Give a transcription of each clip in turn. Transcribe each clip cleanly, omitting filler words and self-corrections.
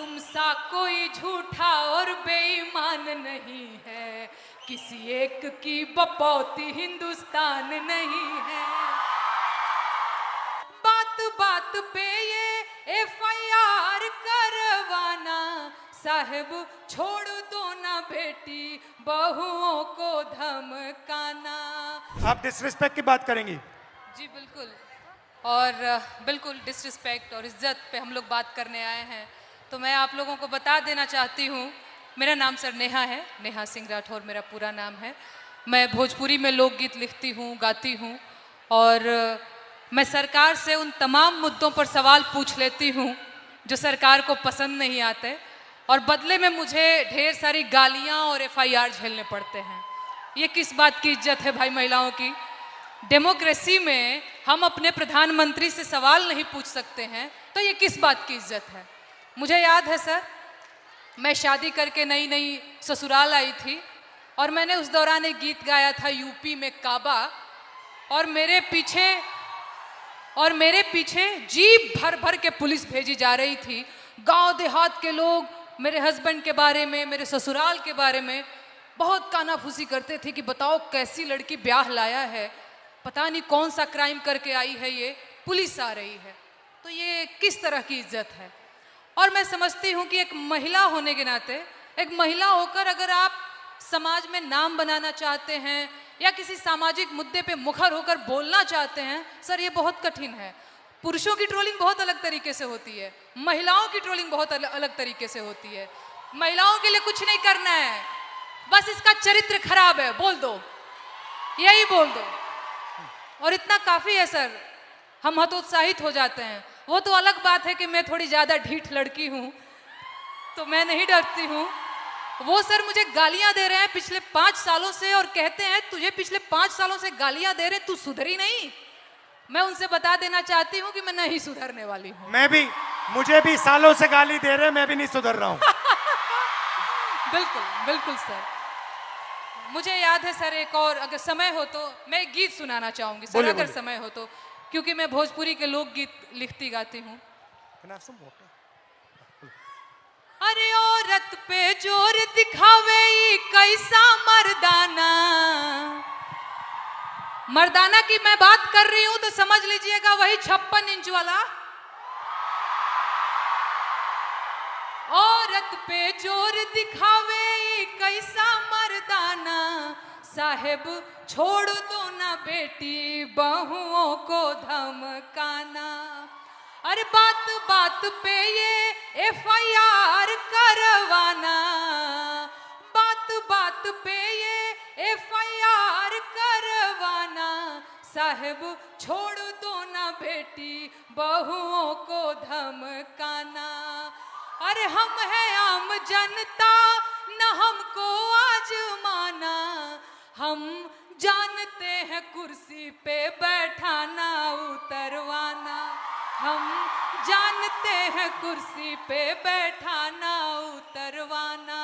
तुम सा कोई झूठा और बेईमान नहीं है, किसी एक की बपौती हिंदुस्तान नहीं है। बात बात पे ये FIR करवाना, साहब छोड़ दो ना बेटी बहुओं को धमकाना। आप डिसरिस्पेक्ट की बात करेंगी? जी बिल्कुल, और बिल्कुल डिसरिस्पेक्ट और इज्जत पे हम लोग बात करने आए हैं। तो मैं आप लोगों को बता देना चाहती हूँ, मेरा नाम सर नेहा है, नेहा सिंह राठौर मेरा पूरा नाम है। मैं भोजपुरी में लोकगीत लिखती हूँ, गाती हूँ, और मैं सरकार से उन तमाम मुद्दों पर सवाल पूछ लेती हूँ जो सरकार को पसंद नहीं आते, और बदले में मुझे ढेर सारी गालियाँ और FIR झेलने पड़ते हैं। ये किस बात की इज्जत है भाई महिलाओं की? डेमोक्रेसी में हम अपने प्रधानमंत्री से सवाल नहीं पूछ सकते हैं, तो ये किस बात की इज्जत है? मुझे याद है सर, मैं शादी करके नई नई ससुराल आई थी, और मैंने उस दौरान एक गीत गाया था यूपी में काबा, और मेरे पीछे जीप भर भर के पुलिस भेजी जा रही थी। गांव देहात के लोग मेरे हस्बैंड के बारे में, मेरे ससुराल के बारे में बहुत कानाफूसी करते थे कि बताओ कैसी लड़की ब्याह लाया है, पता नहीं कौन सा क्राइम करके आई है, ये पुलिस आ रही है। तो ये किस तरह की इज्जत है? और मैं समझती हूँ कि एक महिला होने के नाते, एक महिला होकर अगर आप समाज में नाम बनाना चाहते हैं या किसी सामाजिक मुद्दे पे मुखर होकर बोलना चाहते हैं, सर ये बहुत कठिन है। पुरुषों की ट्रोलिंग बहुत अलग तरीके से होती है, महिलाओं की ट्रोलिंग बहुत अलग तरीके से होती है। महिलाओं के लिए कुछ नहीं करना है, बस इसका चरित्र खराब है बोल दो, यही बोल दो, और इतना काफ़ी है सर, हम हतोत्साहित हो जाते हैं। वो तो अलग बात है कि मैं थोड़ी ज़्यादा ढीठ लड़की हूँ, तो मैं नहीं डरती हूँ। वो सर मुझे गालियाँ दे रहे हैं पिछले 5 सालों से, और कहते हैं तुझे पिछले 5 सालों से गालियाँ दे रहे, तू सुधरी नहीं। मैं उनसे बता देना चाहती हूँ कि मैं नहीं सुधरने वाली हूँ। मुझे भी सालों से गाली दे रहे, मैं भी नहीं सुधर रहा हूँ। बिल्कुल बिल्कुल सर। मुझे याद है सर, एक और अगर समय हो तो मैं एक गीत सुनाना चाहूंगी सर, अगर समय हो तो, क्योंकि मैं भोजपुरी के लोकगीत लिखती गाती हूँ। अरे औरत पे जोर दिखावे कैसा मर्दाना, मर्दाना की मैं बात कर रही हूं तो समझ लीजिएगा वही 56 इंच वाला। औरत पे जोर दिखावे कैसा मर्दाना, साहेब छोड़ दो ना बेटी बहुओं को धमकाना। अरे बात बात पे ये FIR करवाना, बात बात पे ये FIR करवाना, साहब छोड़ दो ना बेटी बहुओं को धमकाना। अरे हम हैं आम जनता, न हमको आजमाना, हम जानते हैं कुर्सी पे बैठाना उतरवाना, हम जानते हैं कुर्सी पे बैठाना उतरवाना।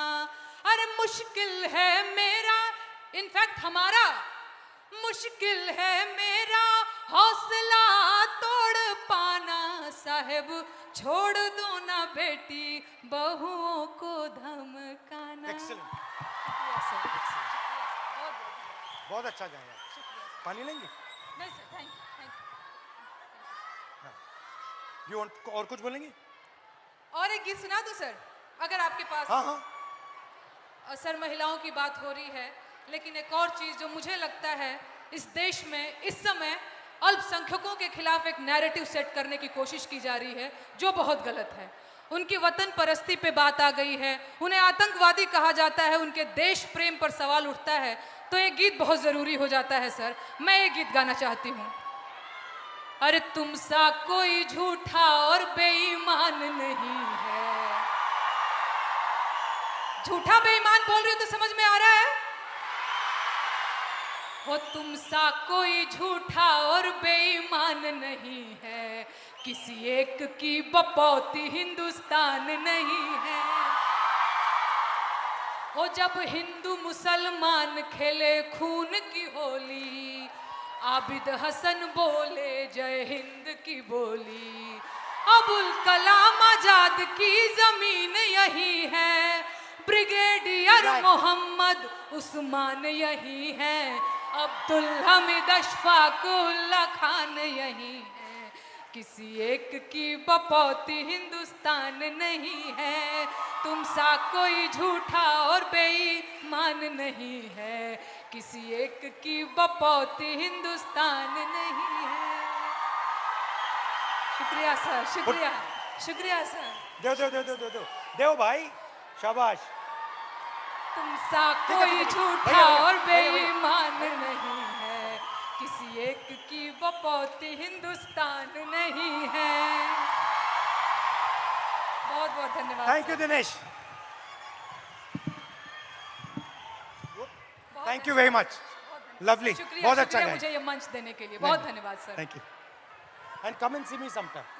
अरे मुश्किल है मेरा, इनफैक्ट हमारा मुश्किल है मेरा हौसला तोड़ पाना, साहब छोड़ दो ना बेटी बहुओं को धमकाना। बहुत अच्छा गाया। पानी लेंगे? नहीं सर, थैंक यू। और कुछ बोलेंगे? और एक गीत सुना दो सर, अगर आपके पास। हाँ। सर महिलाओं की बात हो रही है, लेकिन एक और चीज जो मुझे लगता है इस देश में इस समय अल्पसंख्यकों के खिलाफ एक नैरेटिव सेट करने की कोशिश की जा रही है, जो बहुत गलत है। उनकी वतन परस्ती पे बात आ गई है, उन्हें आतंकवादी कहा जाता है, उनके देश प्रेम पर सवाल उठता है, तो ये गीत बहुत जरूरी हो जाता है सर। मैं ये गीत गाना चाहती हूँ। अरे तुम सा कोई झूठा और बेईमान नहीं है। झूठा बेईमान बोल रही हो तो समझ में आ रहा है? वो तुम सा कोई झूठा और बेईमान नहीं है, किसी एक की बपौती हिंदुस्तान नहीं है। वो जब हिंदू मुसलमान खेले खून की होली, आबिद हसन बोले जय हिंद की बोली, अबुल कलाम आजाद की जमीन यही है, ब्रिगेडियर Right. मोहम्मद उस्मान यही है, अब्दुल हमीद अशफाकुल्ला खान यही है, किसी एक की बपौती हिंदुस्तान नहीं है, तुम सा कोई झूठा और बेईमान नहीं है, किसी एक की बपौती हिंदुस्तान नहीं है। शुक्रिया सर, शुक्रिया, शुक्रिया सर। देव भाई, शाबाश। तुम सा कोई झूठा और बेईमान नहीं है, किसी एक की बपौती हिंदुस्तान नहीं है। बहुत बहुत धन्यवाद। Thank you Dinesh, thank you very much, lovely, शुक्रिया, बहुत अच्छा शुक्रिया गाया। मुझे ये मंच देने के लिए, बहुत धन्यवाद sir. Thank you, and come and see me sometime.